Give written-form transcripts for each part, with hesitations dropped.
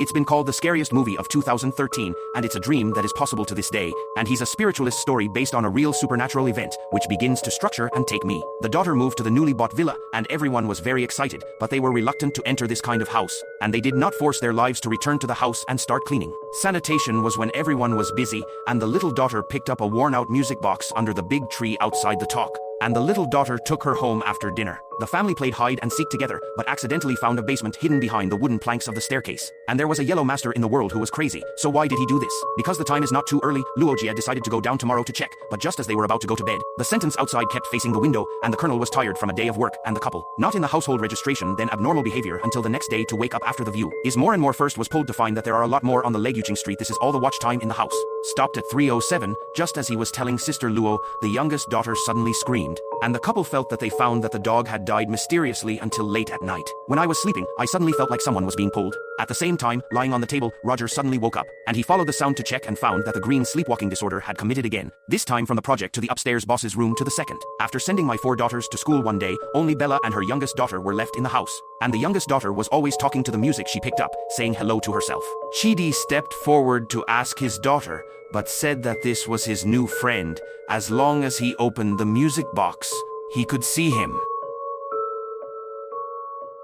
It's been called the scariest movie of 2013, and it's a dream that is possible to this day, and he's a spiritualist story based on a real supernatural event, which begins to structure and take me. The daughter moved to the newly bought villa, and everyone was very excited, but they were reluctant to enter this kind of house, and they did not force their lives to return to the house and start cleaning. Sanitation was when everyone was busy, and the little daughter picked up a worn-out music box under the big tree outside the talk. And the little daughter took her home after dinner. The family played hide and seek together, but accidentally found a basement hidden behind the wooden planks of the staircase. And there was a yellow master in the world who was crazy. So why did he do this? Because the time is not too early, Luogia decided to go down tomorrow to check, but just as they were about to go to bed, the sentence outside kept facing the window, and the colonel was tired from a day of work, and the couple, not in the household registration, then abnormal behavior until the next day to wake up after the view. Is more and more first was pulled to find that there are a lot more on the Leguching Street. This is all the watch time in the house. Stopped at 3:07, just as he was telling Sister Luo, the youngest daughter suddenly screamed, and the couple felt that they found that the dog had died mysteriously until late at night. When I was sleeping, I suddenly felt like someone was being pulled. At the same time, lying on the table, Roger suddenly woke up, and he followed the sound to check and found that the green sleepwalking disorder had committed again, this time from the project to the upstairs boss's room to the second. After sending my 4 daughters to school one day, only Bella and her youngest daughter were left in the house, and the youngest daughter was always talking to the music she picked up, saying hello to herself. Chidi stepped forward to ask his daughter, but said that this was his new friend. As long as he opened the music box, he could see him.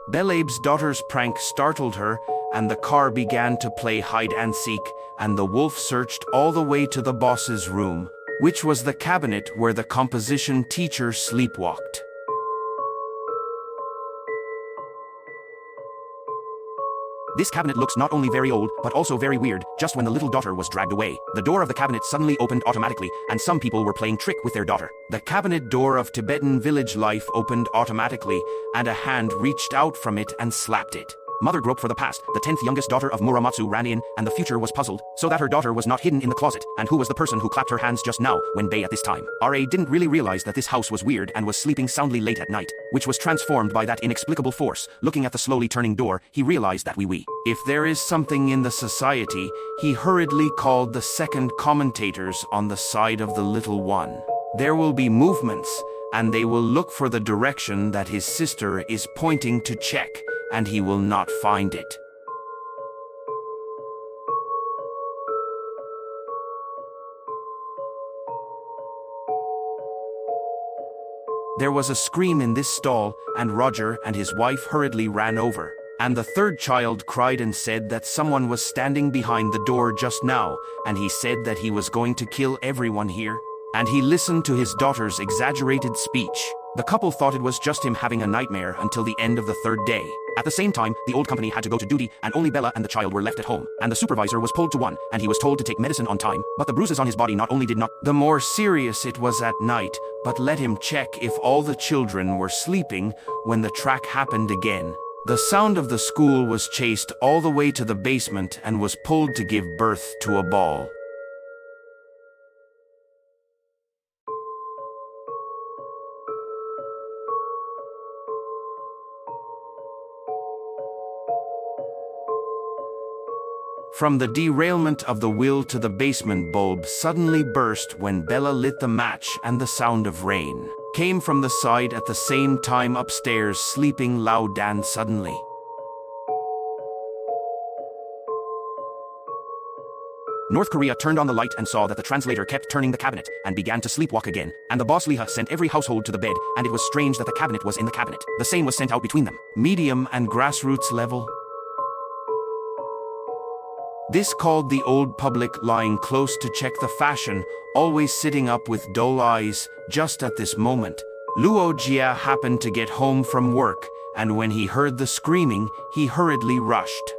Belabe's daughter's prank startled her, and the car began to play hide and seek, and the wolf searched all the way to the boss's room, which was the cabinet where the composition teacher sleepwalked. This cabinet looks not only very old, but also very weird. Just when the little daughter was dragged away, the door of the cabinet suddenly opened automatically, and some people were playing trick with their daughter. The cabinet door of Tibetan village life opened automatically, and a hand reached out from it and slapped it. Mother groped for the past. The 10th youngest daughter of Muramatsu ran in, and the future was puzzled, so that her daughter was not hidden in the closet, and who was the person who clapped her hands just now, when Bay at this time. R.A. didn't really realize that this house was weird and was sleeping soundly late at night, which was transformed by that inexplicable force. Looking at the slowly turning door, he realized that we. If there is something in the society, he hurriedly called the second commentators on the side of the little one. There will be movements, and they will look for the direction that his sister is pointing to check, and he will not find it. There was a scream in this stall, and Roger and his wife hurriedly ran over. And the third child cried and said that someone was standing behind the door just now, and he said that he was going to kill everyone here. And he listened to his daughter's exaggerated speech. The couple thought it was just him having a nightmare until the end of the 3rd day. At the same time, the old company had to go to duty, and only Bella and the child were left at home. And the supervisor was pulled to one, and he was told to take medicine on time, but the bruises on his body not only did not. The more serious it was at night, but let him check if all the children were sleeping when the track happened again. The sound of the school was chased all the way to the basement and was pulled to give birth to a ball. From the derailment of the wheel to the basement bulb suddenly burst when Bella lit the match, and the sound of rain came from the side at the same time upstairs, sleeping loud and suddenly. North Korea turned on the light and saw that the translator kept turning the cabinet and began to sleepwalk again, and the boss Liha sent every household to the bed, and it was strange that the cabinet was in the cabinet. The same was sent out between them. Medium and grassroots level. This called the old public lying close to check the fashion, always sitting up with dull eyes. Just at this moment, Luo Jia happened to get home from work, and when he heard the screaming, he hurriedly rushed.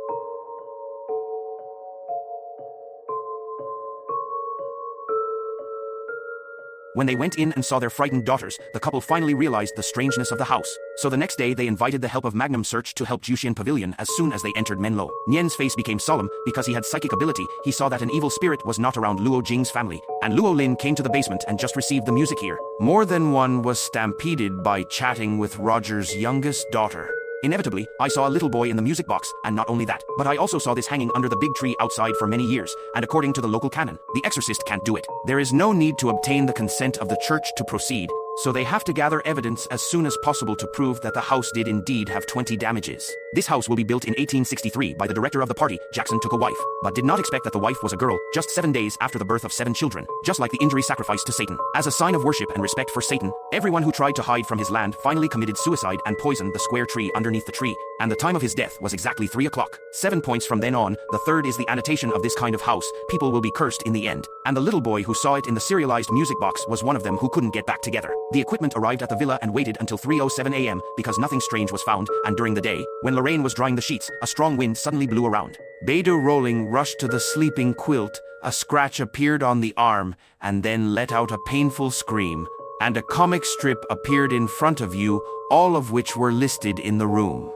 When they went in and saw their frightened daughters, the couple finally realized the strangeness of the house. So the next day they invited the help of Magnum Search to help Juxian Pavilion as soon as they entered Menlo. Nian's face became solemn because he had psychic ability. He saw that an evil spirit was not around Luo Jing's family. And Luo Lin came to the basement and just received the music here. More than one was stampeded by chatting with Roger's youngest daughter. Inevitably, I saw a little boy in the music box, and not only that, but I also saw this hanging under the big tree outside for many years, and according to the local canon, the exorcist can't do it. There is no need to obtain the consent of the church to proceed, so they have to gather evidence as soon as possible to prove that the house did indeed have 20 damages. This house will be built in 1863 by the director of the party. Jackson took a wife, but did not expect that the wife was a girl, just 7 days after the birth of 7 children, just like the injury sacrificed to Satan. As a sign of worship and respect for Satan, everyone who tried to hide from his land finally committed suicide and poisoned the square tree underneath the tree, and the time of his death was exactly 3 o'clock. 7 points from then on. The third is the annotation of this kind of house. People will be cursed in the end, and the little boy who saw it in the serialized music box was one of them who couldn't get back together. The equipment arrived at the villa and waited until 3:07 a.m. because nothing strange was found, and during the day, when Lorraine was drying the sheets, a strong wind suddenly blew around. Beda Rolling rushed to the sleeping quilt, a scratch appeared on the arm, and then let out a painful scream, and a comic strip appeared in front of you, all of which were listed in the room.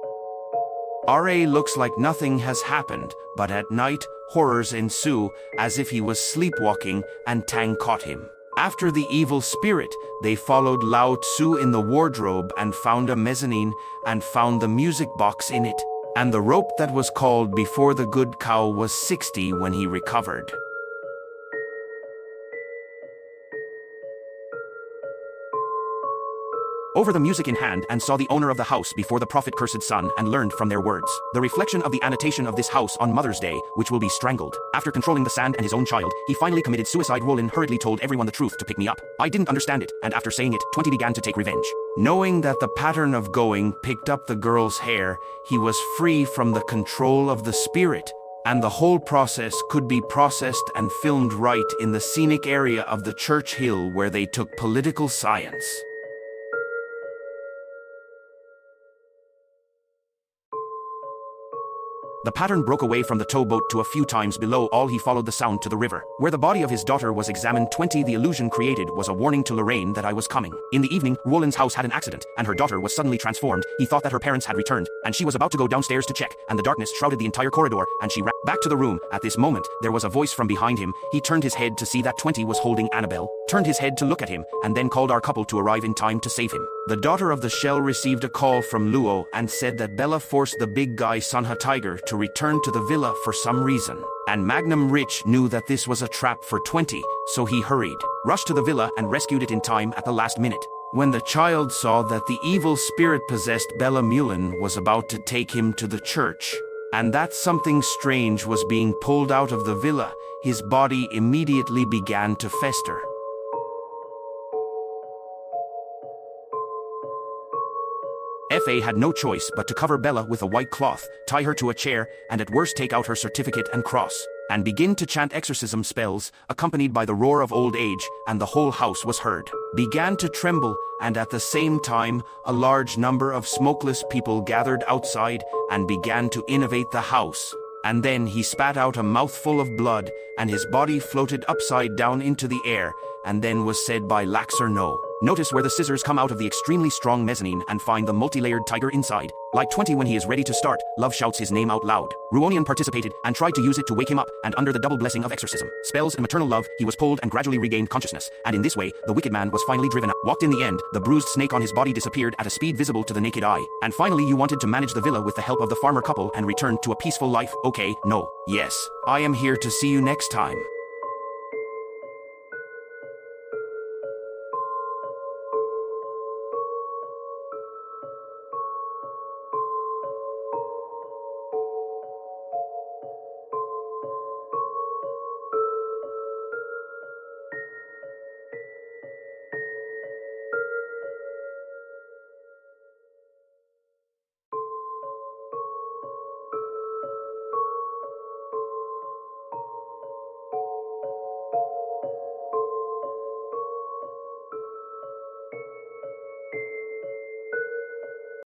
R.A. looks like nothing has happened, but at night, horrors ensue, as if he was sleepwalking, and Tang caught him. After the evil spirit, they followed Lao Tzu in the wardrobe and found a mezzanine, and found the music box in it, and the rope that was called before the good cow was 60 when he recovered. Over the music in hand, and saw the owner of the house before the prophet cursed son, and learned from their words the reflection of the annotation of this house on Mother's Day, which will be strangled. After controlling the sand and his own child, he finally committed suicide. Roland hurriedly told everyone the truth to pick me up. I didn't understand it, and after saying it, 20 began to take revenge. Knowing that the pattern of going picked up the girl's hair, he was free from the control of the spirit, and the whole process could be processed and filmed right in the scenic area of the church hill where they took political science. The pattern broke away from the towboat to a few times below. All he followed the sound to the river, where the body of his daughter was examined. 20 The illusion created was a warning to Lorraine that I was coming. In the evening, Roland's house had an accident, and her daughter was suddenly transformed. He thought that her parents had returned, and she was about to go downstairs to check, and the darkness shrouded the entire corridor, and she ran back to the room. At this moment, there was a voice from behind him. He turned his head to see that 20 was holding Annabelle, turned his head to look at him, and then called our couple to arrive in time to save him. The daughter of the shell received a call from Luo and said that Bella forced the big guy Sunha Tiger to return to the villa for some reason. And Magnum Rich knew that this was a trap for 20, so he hurried, rushed to the villa and rescued it in time at the last minute. When the child saw that the evil spirit-possessed Bella Mullen was about to take him to the church, and that something strange was being pulled out of the villa, his body immediately began to fester. F.A. had no choice but to cover Bella with a white cloth, tie her to a chair, and at worst take out her certificate and cross, and begin to chant exorcism spells, accompanied by the roar of old age, and the whole house was heard, began to tremble, and at the same time, a large number of smokeless people gathered outside and began to innovate the house. And then he spat out a mouthful of blood, and his body floated upside down into the air, and then was said by Laxer no. Notice where the scissors come out of the extremely strong mezzanine and find the multi-layered tiger inside. Like 20 when he is ready to start, Love shouts his name out loud. Ruonian participated and tried to use it to wake him up, and under the double blessing of exorcism, spells and maternal love, he was pulled and gradually regained consciousness, and in this way, the wicked man was finally driven out. Walked in the end, the bruised snake on his body disappeared at a speed visible to the naked eye, and finally you wanted to manage the villa with the help of the farmer couple and return to a peaceful life. Okay, no, yes. I am here to see you next time.